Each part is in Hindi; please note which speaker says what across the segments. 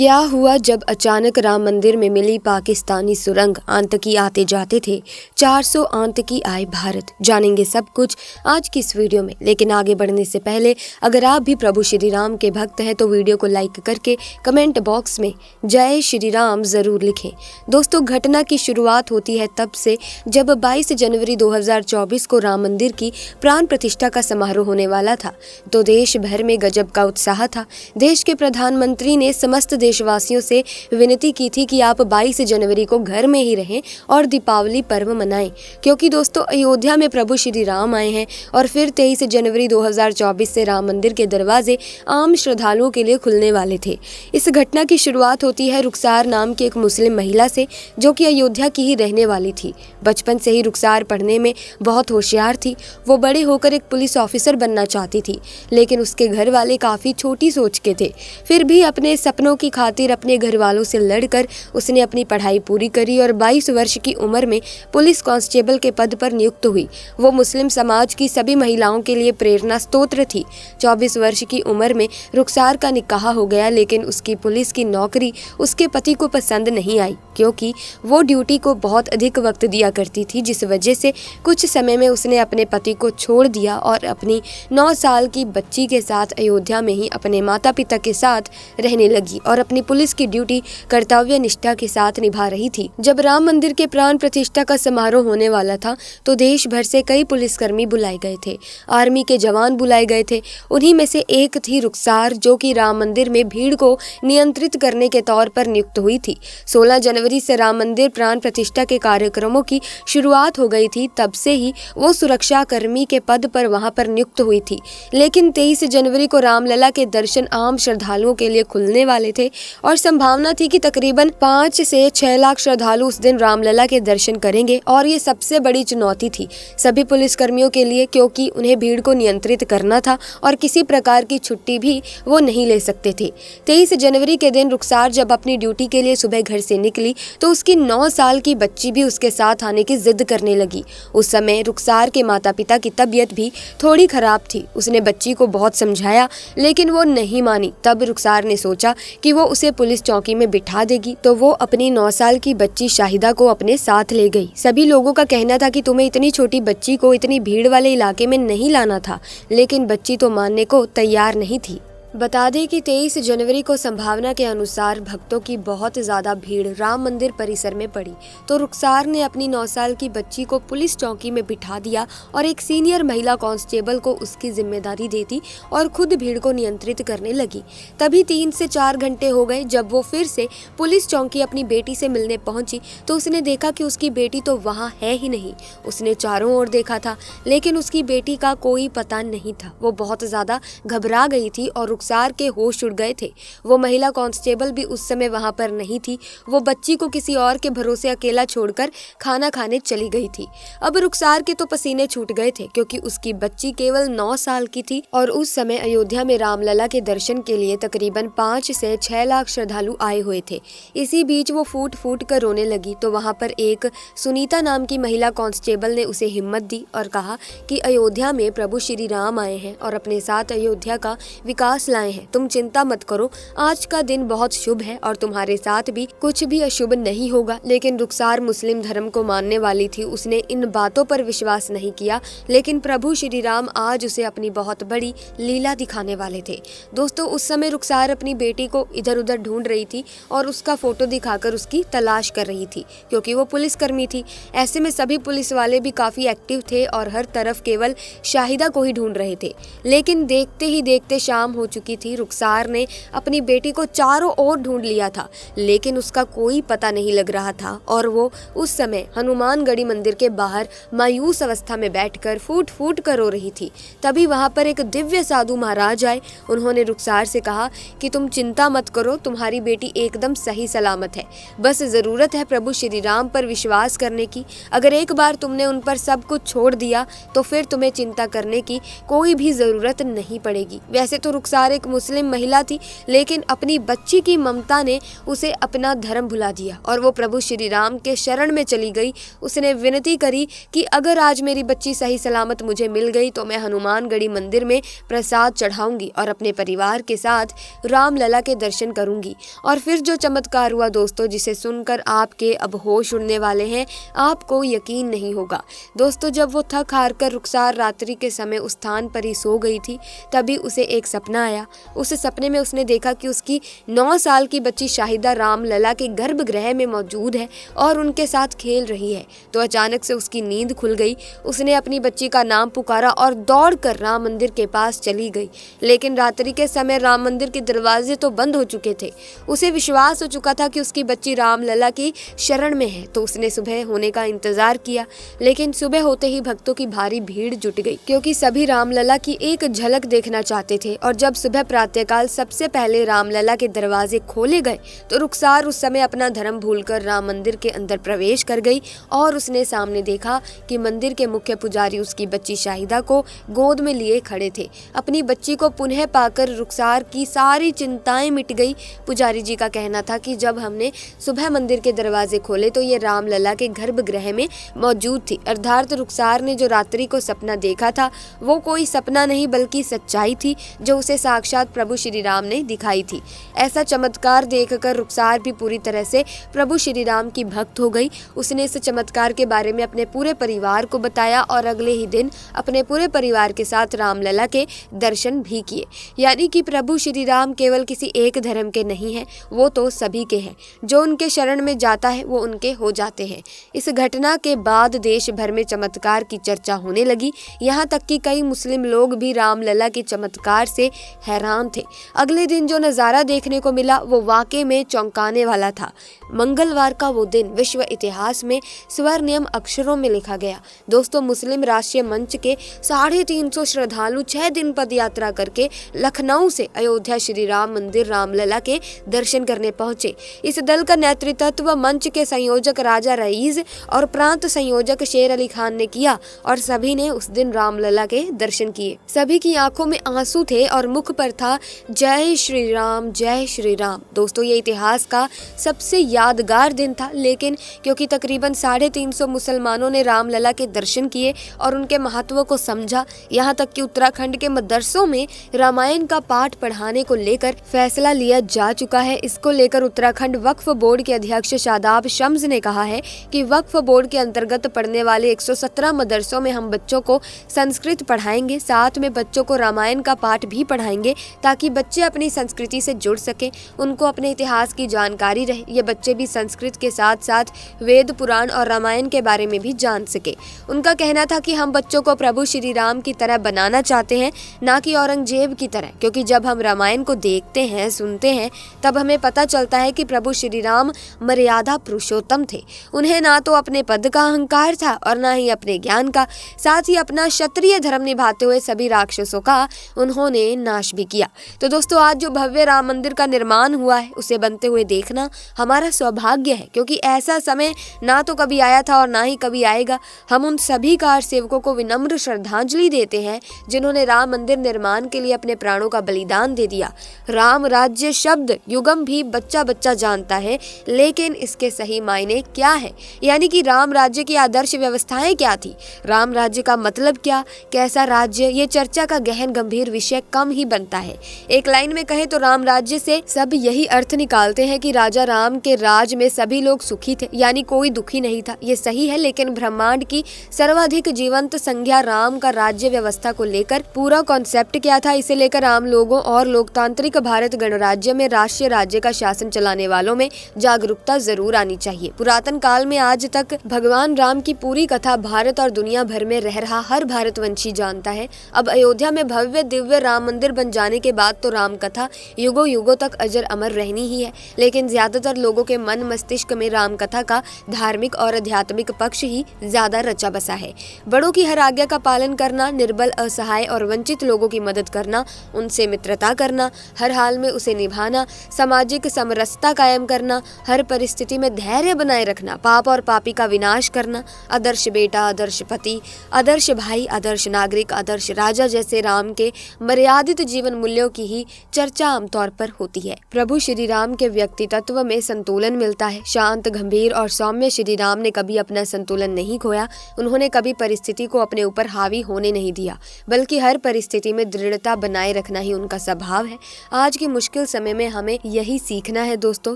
Speaker 1: क्या हुआ जब अचानक राम मंदिर में मिली पाकिस्तानी सुरंग? आतंकी आते जाते थे, 400 आतंकी आए भारत। जानेंगे सब कुछ आज की इस वीडियो में। लेकिन आगे बढ़ने से पहले अगर आप भी प्रभु श्री राम के भक्त हैं तो वीडियो को लाइक करके कमेंट बॉक्स में जय श्री राम जरूर लिखें। दोस्तों, घटना की शुरुआत होती है तब से जब 22 जनवरी 2024 को राम मंदिर की प्राण प्रतिष्ठा का समारोह होने वाला था, तो देश भर में गजब का उत्साह था। देश के प्रधानमंत्री ने समस्त देशवासियों से विनती की थी कि आप 22 जनवरी को घर में ही रहें और दीपावली पर्व मनाएं, क्योंकि दोस्तों अयोध्या में प्रभु श्री राम आए हैं और फिर 23 जनवरी 2024 से राम मंदिर के दरवाजे आम श्रद्धालुओं के लिए खुलने वाले थे। इस घटना की शुरुआत होती है रुखसार नाम की एक मुस्लिम महिला से, जो कि अयोध्या की ही रहने वाली थी। बचपन से ही रुखसार पढ़ने में बहुत होशियार थी। वो बड़े होकर एक पुलिस ऑफिसर बनना चाहती थी, लेकिन उसके घर वाले काफ़ी छोटी सोच के थे। फिर भी अपने सपनों की खातिर अपने घर वालों से लड़कर उसने अपनी पढ़ाई पूरी करी और 22 वर्ष की उम्र में पुलिस कांस्टेबल के पद पर नियुक्त हुई। वो मुस्लिम समाज की सभी महिलाओं के लिए प्रेरणा स्रोत थी। 24 वर्ष की उम्र में रुखसार का निकाह हो गया, लेकिन उसकी पुलिस की नौकरी उसके पति को पसंद नहीं आई, क्योंकि वो ड्यूटी को बहुत अधिक वक्त दिया करती थी, जिस वजह से कुछ समय में उसने अपने पति को छोड़ दिया और अपनी 9 साल की बच्ची के साथ अयोध्या में ही अपने माता पिता के साथ रहने लगी और अपनी पुलिस की ड्यूटी कर्तव्य निष्ठा के साथ निभा रही थी। जब राम मंदिर के प्राण प्रतिष्ठा का समारोह होने वाला था तो देश भर से कई पुलिसकर्मी बुलाए गए थे, आर्मी के जवान बुलाए गए थे। उन्हीं में से एक थी रुखसार, जो कि राम मंदिर में भीड़ को नियंत्रित करने के तौर पर नियुक्त हुई थी। 16 जनवरी से राम मंदिर प्राण प्रतिष्ठा के कार्यक्रमों की शुरुआत हो गई थी। तब से ही वो सुरक्षा कर्मी के पद पर वहां पर नियुक्त हुई थी। लेकिन 23 जनवरी को रामलला के दर्शन आम श्रद्धालुओं के लिए खुलने वाले थे और संभावना थी कि तकरीबन 5 से 6 लाख श्रद्धालु उस दिन रामलला के दर्शन करेंगे। और ये सबसे बड़ी चुनौती थी सभी पुलिसकर्मियों के लिए, क्योंकि उन्हें भीड़ को नियंत्रित करना था और किसी प्रकार की छुट्टी भी वो नहीं ले सकते थे। 23 जनवरी के दिन रुखसार जब अपनी ड्यूटी के लिए सुबह घर से निकली तो उसकी 9 साल की बच्ची भी उसके साथ आने की जिद करने लगी। उस समय रुखसार के माता पिता की तबीयत भी थोड़ी खराब थी। उसने बच्ची को बहुत समझाया, लेकिन वो नहीं मानी। तब रुखसार ने सोचा कि वो उसे पुलिस चौकी में बिठा देगी, तो वो अपनी 9 साल की बच्ची शाहिदा को अपने साथ ले गई। सभी लोगों का कहना था कि तुम्हें इतनी छोटी बच्ची को इतनी भीड़ वाले इलाके में नहीं लाना था, लेकिन बच्ची तो मानने को तैयार नहीं थी। बता दें कि 23 जनवरी को संभावना के अनुसार भक्तों की बहुत ज़्यादा भीड़ राम मंदिर परिसर में पड़ी, तो रुखसार ने अपनी 9 साल की बच्ची को पुलिस चौकी में बिठा दिया और एक सीनियर महिला कांस्टेबल को उसकी जिम्मेदारी दे दी और खुद भीड़ को नियंत्रित करने लगी। तभी 3 से 4 घंटे हो गए। जब वो फिर से पुलिस चौकी अपनी बेटी से मिलने पहुंची तो उसने देखा कि उसकी बेटी तो वहाँ है ही नहीं। उसने चारों ओर देखा था, लेकिन उसकी बेटी का कोई पता नहीं था। वो बहुत ज़्यादा घबरा गई थी और रुखसार के होश उड़ गए थे। वो महिला कांस्टेबल भी उस समय वहां पर नहीं थी। वो बच्ची को किसी और के भरोसे अकेला छोड़कर खाना खाने चली गई थी। अब रुखसार के तो पसीने छूट गए थे, क्योंकि उसकी बच्ची केवल 9 साल की थी और उस समय अयोध्या में रामलला के दर्शन के लिए तकरीबन 5 से 6 लाख श्रद्धालु आए हुए थे। इसी बीच वो फूट फूट कर रोने लगी, तो वहां पर एक सुनीता नाम की महिला कांस्टेबल ने उसे हिम्मत दी और कहा कि अयोध्या में प्रभु श्री राम आए हैं और अपने साथ अयोध्या का विकास लाए हैं। तुम चिंता मत करो, आज का दिन बहुत शुभ है और तुम्हारे साथ भी कुछ भी अशुभ नहीं होगा। लेकिन रुखसार मुस्लिम धर्म को मानने वाली थी। उसने इन बातों पर विश्वास नहीं किया, लेकिन प्रभु श्री राम आज उसे अपनी बहुत बड़ी लीला दिखाने वाले थे। दोस्तों, उस समय रुखसार अपनी बेटी को इधर उधर ढूंढ रही थी और उसका फोटो दिखाकर उसकी तलाश कर रही थी, क्योंकि वो पुलिसकर्मी थी। ऐसे में सभी पुलिस वाले भी काफी एक्टिव थे और हर तरफ केवल शाहिदा को ही ढूंढ रहे थे। लेकिन देखते ही देखते शाम हो चुकी थी। रुखसार ने अपनी बेटी को चारों ओर ढूंढ लिया था, लेकिन उसका कोई पता नहीं लग रहा था और वो उस समय हनुमानगढ़ी मंदिर के बाहर मायूस अवस्था में बैठकर फूट फूट कर रो रही थी। तभी वहां पर एक दिव्य साधु महाराज आए। उन्होंने रुखसार से कहा कि तुम चिंता मत करो, तुम्हारी बेटी एकदम सही सलामत है। बस जरूरत है प्रभु श्री राम पर विश्वास करने की। अगर एक बार तुमने उन पर सब कुछ छोड़ दिया तो फिर तुम्हें चिंता करने की कोई भी जरूरत नहीं पड़ेगी। वैसे तो रुखसार और एक मुस्लिम महिला थी, लेकिन अपनी बच्ची की ममता ने उसे अपना धर्म भुला दिया और वो प्रभु श्री राम के शरण में चली गई। उसने विनती करी कि अगर आज मेरी बच्ची सही सलामत मुझे मिल गई तो मैं हनुमानगढ़ी मंदिर में प्रसाद चढ़ाऊंगी और अपने परिवार के साथ रामलला के दर्शन करूंगी। और फिर जो चमत्कार हुआ दोस्तों, जिसे सुनकर आपके अब होश उड़ने वाले हैं, आपको यकीन नहीं होगा। दोस्तों, जब वो थक हार कर रुखसार रात्रि के समय उस स्थान पर ही सो गई थी, तभी उसे एक सपना आया। उस सपने में उसने देखा कि उसकी 9 साल की बच्ची शाहिदा रामलला के गर्भगृह में मौजूद है और उनके साथ खेल रही है। तो अचानक से उसकी नींद खुल गई। उसने अपनी बच्ची का नाम पुकारा और दौड़कर राम मंदिर के पास चली गई। लेकिन रात्रि के समय राम मंदिर के दरवाजे तो बंद हो चुके थे। उसे विश्वास हो चुका था कि उसकी बच्ची रामलला की शरण में है, तो उसने सुबह होने का इंतजार किया। लेकिन सुबह होते ही भक्तों की भारी भीड़ जुट गई, क्योंकि सभी रामलला की एक झलक देखना चाहते थे। और जब सुबह प्रातःकाल सबसे पहले रामलला के दरवाजे खोले गए तो रुखसार उस समय अपना धर्म भूलकर राम मंदिर के अंदर प्रवेश कर गई और उसने सामने देखा कि मंदिर के मुख्य पुजारी उसकी बच्ची शाहिदा को गोद में लिए खड़े थे। अपनी बच्ची को पुनः पाकर रुखसार की सारी चिंताएं मिट गई। पुजारी जी का कहना था कि जब हमने सुबह मंदिर के दरवाजे खोले तो ये रामलला के गर्भगृह में मौजूद थी। अर्थात रुखसार ने जो रात्रि को सपना देखा था वो कोई सपना नहीं बल्कि सच्चाई थी, जो उसे साक्षात प्रभु श्री राम ने दिखाई थी। ऐसा चमत्कार देखकर रुखसार भी पूरी तरह से प्रभु श्री राम की भक्त हो गई। उसने इस चमत्कार के बारे में अपने पूरे परिवार को बताया और अगले ही दिन अपने पूरे परिवार के साथ रामलला के दर्शन भी किए। यानी कि प्रभु श्री राम केवल किसी एक धर्म के नहीं है, वो तो सभी के हैं। जो उनके शरण में जाता है वो उनके हो जाते हैं। इस घटना के बाद देश भर में चमत्कार की चर्चा होने लगी। यहाँ तक कि कई मुस्लिम लोग भी रामलला के चमत्कार से हैरान थे। अगले दिन जो नज़ारा देखने को मिला वो वाकई में चौंकाने वाला था। मंगलवार का वो दिन विश्व इतिहास में स्वर्णिम अक्षरों में लिखा गया। दोस्तों, मुस्लिम राष्ट्रीय मंच के 350 श्रद्धालु 6 दिन पद यात्रा करके लखनऊ से अयोध्या श्री राम मंदिर रामलला के दर्शन करने पहुंचे। इस दल का नेतृत्व मंच के संयोजक राजा रईस और प्रांत संयोजक शेर अली खान ने किया और सभी ने उस दिन रामलला के दर्शन किए। सभी की आंखों में आंसू थे और मुख पर था जय श्री राम, जय श्री राम। दोस्तों, ये इतिहास का सबसे यादगार दिन था, लेकिन क्योंकि तकरीबन 350 मुसलमानों ने रामलला के दर्शन किए और उनके महत्व को समझा, यहाँ तक कि उत्तराखंड के मदरसों में रामायण का पाठ पढ़ाने को लेकर फैसला लिया जा चुका है। इसको लेकर उत्तराखंड वक्फ बोर्ड के अध्यक्ष शादाब शम्स ने कहा है कि वक्फ बोर्ड के अंतर्गत पढ़ने वाले 117 मदरसों में हम बच्चों को संस्कृत पढ़ाएंगे, साथ में बच्चों को रामायण का पाठ भी पढ़ाएंगे ताकि बच्चे अपनी संस्कृति से जुड़ सके, उनको अपने इतिहास की जानकारी रहे। ये बच्चे भी संस्कृत के साथ साथ वेद, पुराण और रामायण के बारे में भी जान सके। उनका कहना था कि हम बच्चों को प्रभु श्री राम की तरह बनाना चाहते हैं, ना कि औरंगजेब की तरह, क्योंकि जब हम रामायण को देखते हैं, सुनते हैं, तब हमें पता चलता है कि प्रभु श्री राम मर्यादा पुरुषोत्तम थे। उन्हें ना तो अपने पद का अहंकार था और ना ही अपने ज्ञान का, साथ ही अपना क्षत्रिय धर्म निभाते हुए सभी राक्षसों का उन्होंने नाश भी किया। तो दोस्तों, आज जो भव्य राम मंदिर का निर्माण हुआ है उसे बनते हुए देखना हमारा सौभाग्य है, क्योंकि ऐसा समय ना तो कभी आया था और ना ही कभी आएगा। हम उन सभी कार सेवकों को विनम्र श्रद्धांजलि देते हैं जिन्होंने राम मंदिर निर्माण के लिए अपने प्राणों का बलिदान दे दिया। राम राज्य शब्द युगम भी बच्चा बच्चा जानता है, लेकिन इसके सही मायने क्या है, यानी कि राम राज्य की आदर्श व्यवस्थाएं क्या थी, राम राज्य का मतलब क्या, कैसा राज्य, ये चर्चा का गहन गंभीर विषय कम ही बनता है। एक लाइन में कहे तो राम राज्य से सब यही अर्थ निकालते हैं कि राजा राम के राज में सभी लोग सुखी थे, यानी कोई दुखी नहीं था। ये सही है, लेकिन ब्रह्मांड की सर्वाधिक जीवंत संज्ञा राम का राज्य व्यवस्था को लेकर पूरा कॉन्सेप्ट क्या था, इसे लेकर आम लोगों और लोकतांत्रिक भारत गणराज्य में राष्ट्रीय राज्य का शासन चलाने वालों में जागरूकता जरूर आनी चाहिए। पुरातन काल में आज तक भगवान राम की पूरी कथा भारत और दुनिया भर में रह रहा हर भारतवंशी जानता है। अब अयोध्या में भव्य दिव्य राम मंदिर बन जाने के बाद तो राम कथा युगों युगों तक अजर अमर रहनी ही है, लेकिन ज्यादातर लोगों के मन मस्तिष्क में राम कथा का धार्मिक और आध्यात्मिक पक्ष ही ज्यादा रचा बसा है। बड़ों की हर आज्ञा का पालन करना, निर्बल, असहाय और वंचित लोगों की मदद करना, उनसे मित्रता करना, हर हाल में उसे निभाना, सामाजिक समरसता कायम करना, हर परिस्थिति में धैर्य बनाए रखना, पाप और पापी का विनाश करना, आदर्श बेटा, आदर्श पति, आदर्श भाई, आदर्श नागरिक, आदर्श राजा जैसे राम के मर्यादित जीवन मूल्यों की ही चर्चा आमतौर पर होती है। प्रभु श्री राम के व्यक्तित्व में संतुलन मिलता है। शांत, गंभीर और सौम्य श्री राम ने कभी अपना संतुलन नहीं खोया। उन्होंने कभी परिस्थिति को अपने ऊपर हावी होने नहीं दिया, बल्कि हर परिस्थिति में दृढ़ता बनाए रखना ही उनका स्वभाव है। आज के मुश्किल समय में हमें यही सीखना है दोस्तों।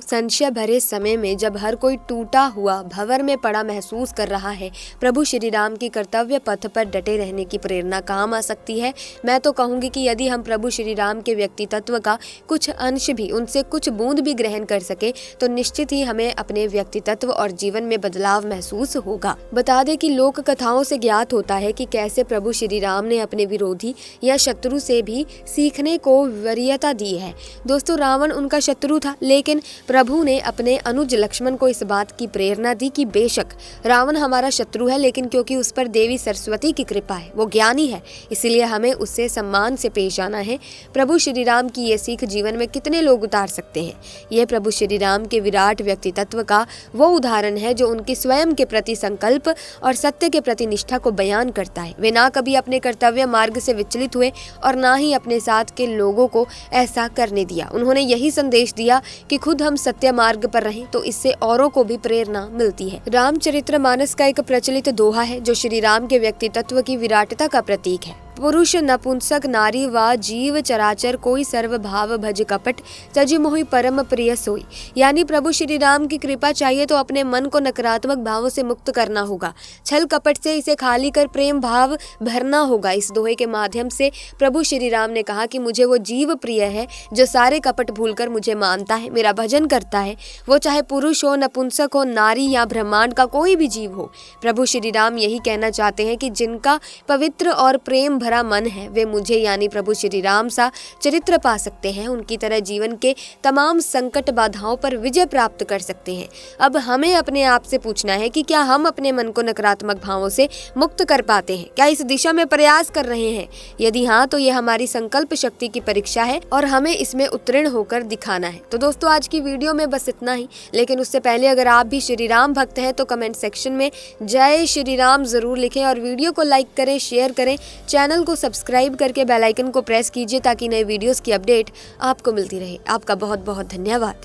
Speaker 1: संशय भरे समय में जब हर कोई टूटा हुआ, भंवर में पड़ा महसूस कर रहा है, प्रभु श्री राम की कर्तव्य पथ पर डटे रहने की प्रेरणा काम आ सकती है। मैं तो कहूंगी कि यदि हम प्रभु श्री राम के व्यक्तित्व का कुछ अंश भी, उनसे कुछ बूंद भी ग्रहण कर सके तो निश्चित ही हमें अपने व्यक्तित्व और जीवन में बदलाव महसूस होगा। बता दें कि लोक कथाओं से ज्ञात होता है कि कैसे प्रभु श्री राम ने अपने विरोधी या शत्रु से भी सीखने को वरीयता दी है। दोस्तों, रावण उनका शत्रु था, लेकिन प्रभु ने अपने अनुज लक्ष्मण को इस बात की प्रेरणा दी कि बेशक रावण हमारा शत्रु है, लेकिन क्योंकि उस पर देवी सरस्वती की कृपा है, वो ज्ञानी है, इसलिए हमें उससे सम्मान से पेश आना है। प्रभु श्री राम की ये सीख जीवन में कितने लोग उतार सकते हैं। यह प्रभु श्री राम के विराट व्यक्तित्व का वो उदाहरण है जो उनके स्वयं के प्रति संकल्प और सत्य के प्रति निष्ठा को बयान करता है। वे ना कभी अपने कर्तव्य मार्ग से विचलित हुए और ना ही अपने साथ के लोगों को ऐसा करने दिया। उन्होंने यही संदेश दिया कि खुद हम सत्य मार्ग पर रहें तो इससे औरों को भी प्रेरणा मिलती है। रामचरितमानस का एक प्रचलित दोहा है जो श्री राम के व्यक्तित्व की विराटता का प्रतीक है। पुरुष नपुंसक नारी व जीव चराचर कोई सर्व भाव भज कपट तजि मोहि परम प्रिय सोई। यानी प्रभु श्री राम की कृपा चाहिए तो अपने मन को नकारात्मक भावों से मुक्त करना होगा, छल कपट से इसे खाली कर प्रेम भाव भरना होगा। इस दोहे के माध्यम से प्रभु श्री राम ने कहा कि मुझे वो जीव प्रिय है जो सारे कपट भूलकर मुझे मानता है, मेरा भजन करता है, वो चाहे पुरुष हो, नपुंसक हो, नारी या ब्रह्मांड का कोई भी जीव हो। प्रभु श्री राम यही कहना चाहते हैं कि जिनका पवित्र और प्रेम भरा मन है वे मुझे यानी प्रभु श्री राम सा चरित्र पा सकते हैं, उनकी तरह जीवन के तमाम संकट बाधाओं पर विजय प्राप्त कर सकते हैं। अब हमें अपने आप से पूछना है कि क्या हम अपने मन को नकारात्मक भावों से मुक्त कर पाते हैं, क्या इस दिशा में प्रयास कर रहे हैं? यदि हाँ तो ये हमारी संकल्प शक्ति की परीक्षा है और हमें इसमें उत्तीर्ण होकर दिखाना है। तो दोस्तों, आज की वीडियो में बस इतना ही, लेकिन उससे पहले अगर आप भी श्री राम भक्त हैं तो कमेंट सेक्शन में जय श्री राम जरूर लिखें और वीडियो को लाइक करें, शेयर करें, चैनल को सब्सक्राइब करके बेल आइकन को प्रेस कीजिए ताकि नए वीडियोस की अपडेट आपको मिलती रहे। आपका बहुत बहुत धन्यवाद।